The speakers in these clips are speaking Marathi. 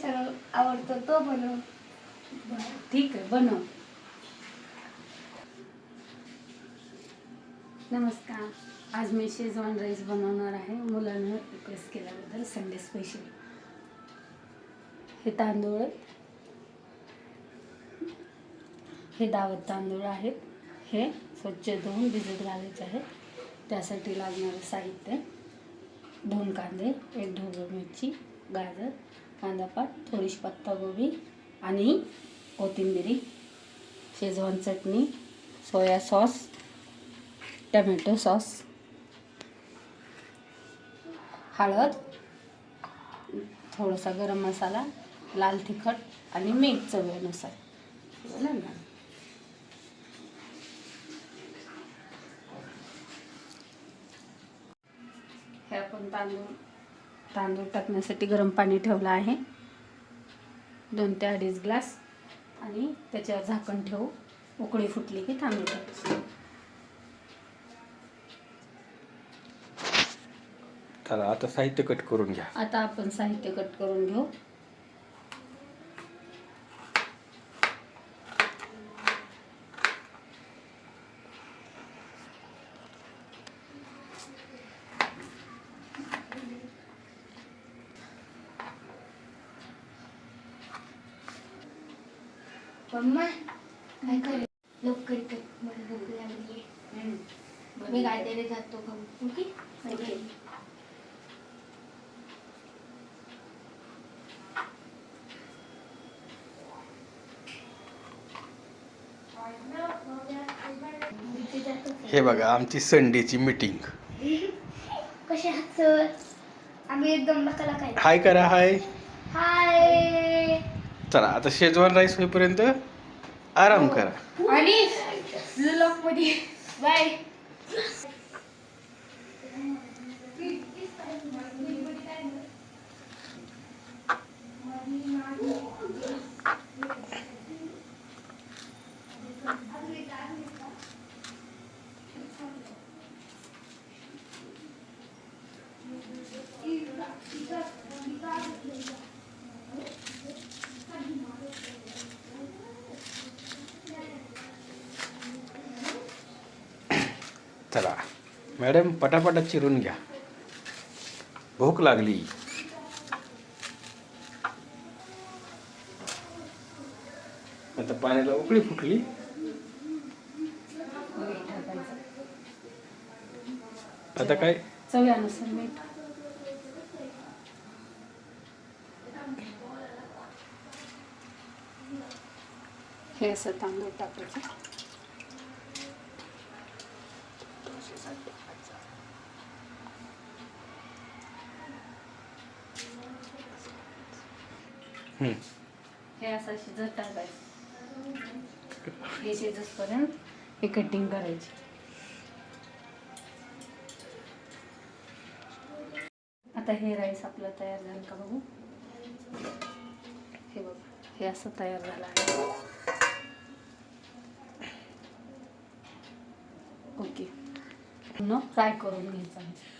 सर्व आवडतो तो बनव. ठीक आहे, बनव. नमस्कार, आज मी शेजवान राईस बनवणार आहे. मुलांना रिक्वेस्ट केल्याबद्दल संडे स्पेशल. हे तांदूळ, हे दावत तांदूळ आहेत. हे स्वच्छ धुवून भिजत घालायचे आहेत. त्यासाठी लागणारं साहित्य: 2 कांदे, 1 ढोबळी मिरची, गाजर, कांदापात, थोडीशी पत्ताकोबी आणि कोथिंबीर, शेजवान चटणी, सोया सॉस, टमॅटो सॉस, हळद, थोडासा गरम मसाला, लाल तिखट आणि मीठ चवीनुसार. बोला ना. हे आपण तांदूळ टाकण्यासाठी गरम पाणी ठेवलं आहे, 2 ते 2.5 ग्लास. आणि त्याच्यावर झाकण ठेवू. उकळी फुटली की तांदूळ टाकायचे. चला आता साहित्य कट करून घ्या. आता आपण साहित्य कट करून घेऊ. मम्मा काय कर, लवकर कर, मला भूक लागली. मी काहीतरी जातो खाऊ. ओके. हे बघा आमची संडेची मीटिंग. कसे आहात सर? आम्ही एकदम लकाला काय. हाय करा. हाय. हाय. चला आता शेजवान राईस होईपर्यंत आराम करा. आणि ब्लॉग मध्ये बाय. चला मॅडम पटापटा चिरून घ्या, भूक लागली. आता पाण्याला उकळी फुटली. आता काय चवीनुसार मीठ. हे असं तांदूळ टाकायचं. हे असं शिजत टाकायचं. हे शिजतपर्यंत हे कटिंग करायची. आता हे राईस आपलं तयार झालं का बघू. हे बघ, हे असं तयार झालं आहे. ओके, फ्राय करून घ्यायचं आहे.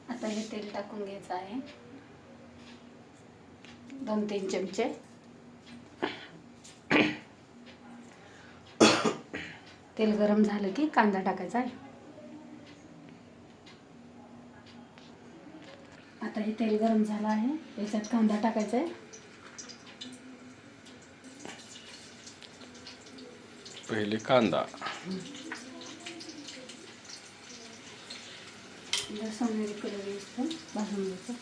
आता हे तेल टाकून घ्यायचं आहे, 2-3 चमचे. तेल गरम झालं की कांदा टाकायचा आहे. आता हे तेल गरम झालं आहे, याच्यात कांदा टाकायचा आहे. पहिले कांदा. सोनेरी कलर येतो भाजून घ्यायचं.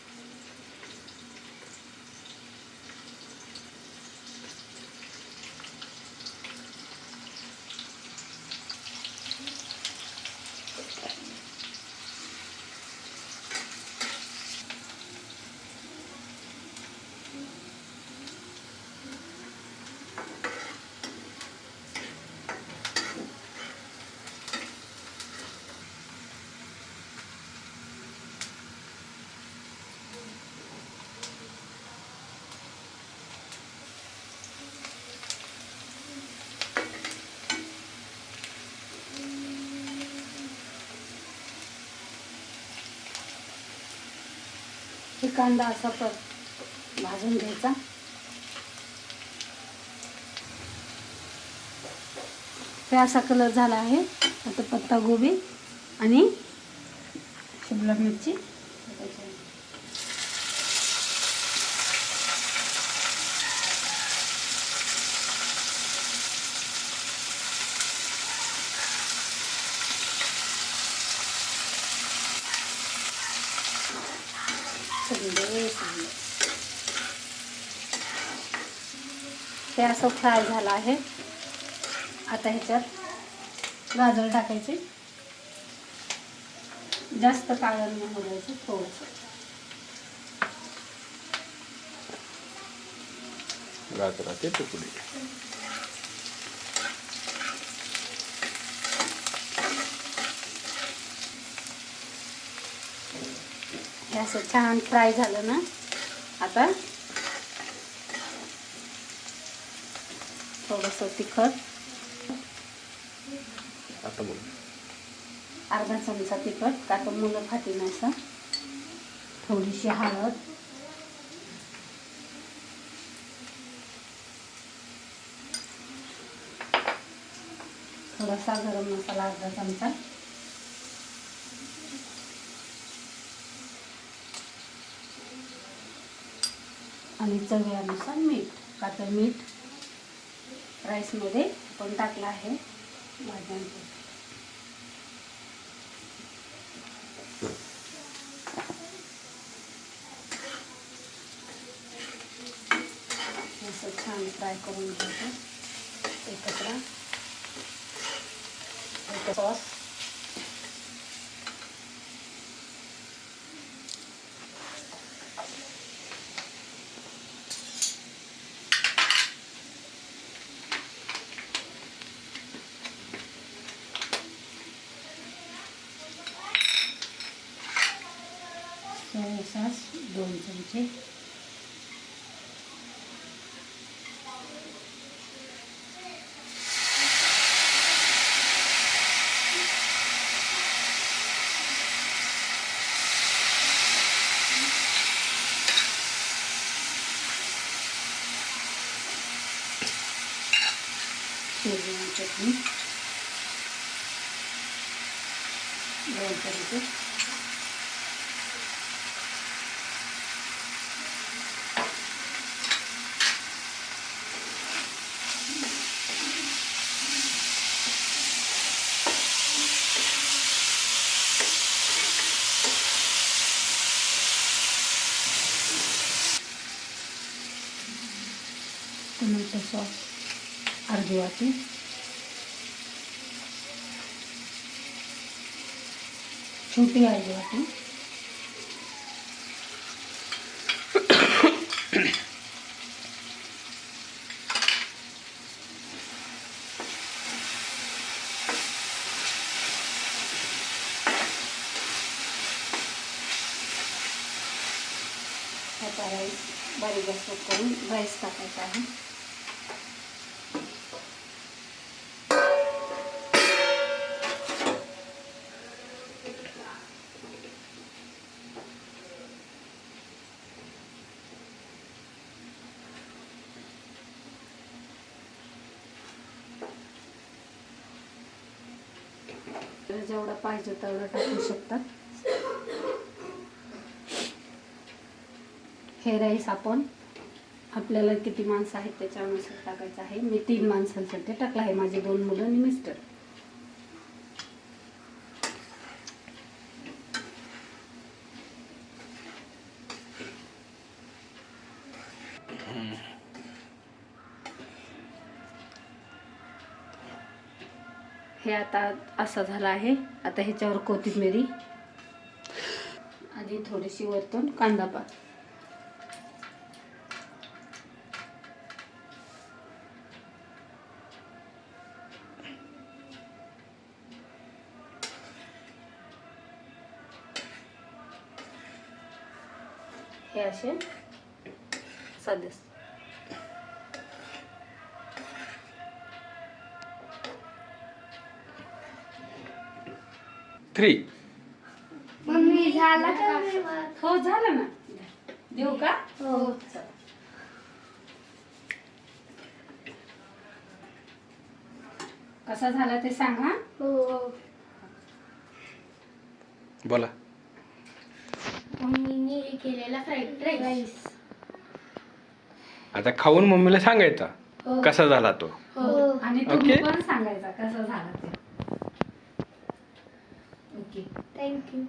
हे कांदा असा भाजून घ्यायचा. हे असा कलर झाला आहे. आता पत्ता गोबी आणि शिमला मिरची हे असं फ्राय झालं आहे. आता ह्याच्यात गाजर टाकायचे. जास्त काळं नाही होण्याचं, थोडंसं. गाजराचे तुकडे. हे असं छान फ्राय झालं ना. आता थोडंसं तिखट, आता बोल. अर्धा चमचा तिखट, का तर मुलं खाती नसं. थोडीशी हळद, थोडासा गरम मसाला अर्धा चमचा, आणि चवीनुसार मीठ. का तर मीठ राईसमध्ये पण टाकलं आहे भाज्यांचं. असं छान फ्राय करून घ्यायचं एकत्र. सॉस, सोया सॉस 2 चमचे, शेजवान चटणी 2 चमचे, टोमॅटो सॉस अर्धी वाटी, छोटी अर्धी वाटी, आता राईस बारीक गॅस करून राईस टाकायचा आहे. जेवढं पाहिजे तेवढं टाकू शकतात. हे राईस आपण आपल्याला किती माणसं आहेत त्याच्यानुसार टाकायचं आहे. मी 3 माणसांसाठी टाकला आहे, माझे 2 मुलं आणि मिस्टर. हे आता असं झालं आहे. आता ह्याच्यावर कोथिंबीर आणि थोडीशी वरतून कांदा पात. हे असे सदस्य 3. मम्मी झाला का? हो झालं ना. घेऊ का? हो. चला. कसा झाला ते सांगा. हो. बोला. मम्मीने केलेला फ्राईड राईस. आता खाऊन मम्मीला सांगायचा हो. कसा झाला तो. हो. आणि तुम्ही ओके. पण सांगायचा कसा झाला ते. ओके. थँक्यू.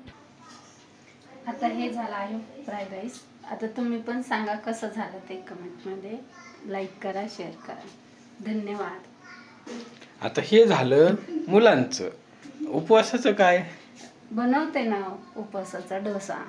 आता हे झालं आहे फ्राईड राईस. आता तुम्ही पण सांगा कसं झालं ते कमेंटमध्ये. लाईक करा, शेअर करा. धन्यवाद. आता हे झालं मुलांचं. उपवासाचं काय? बनवते ना उपवासाचा डोसा.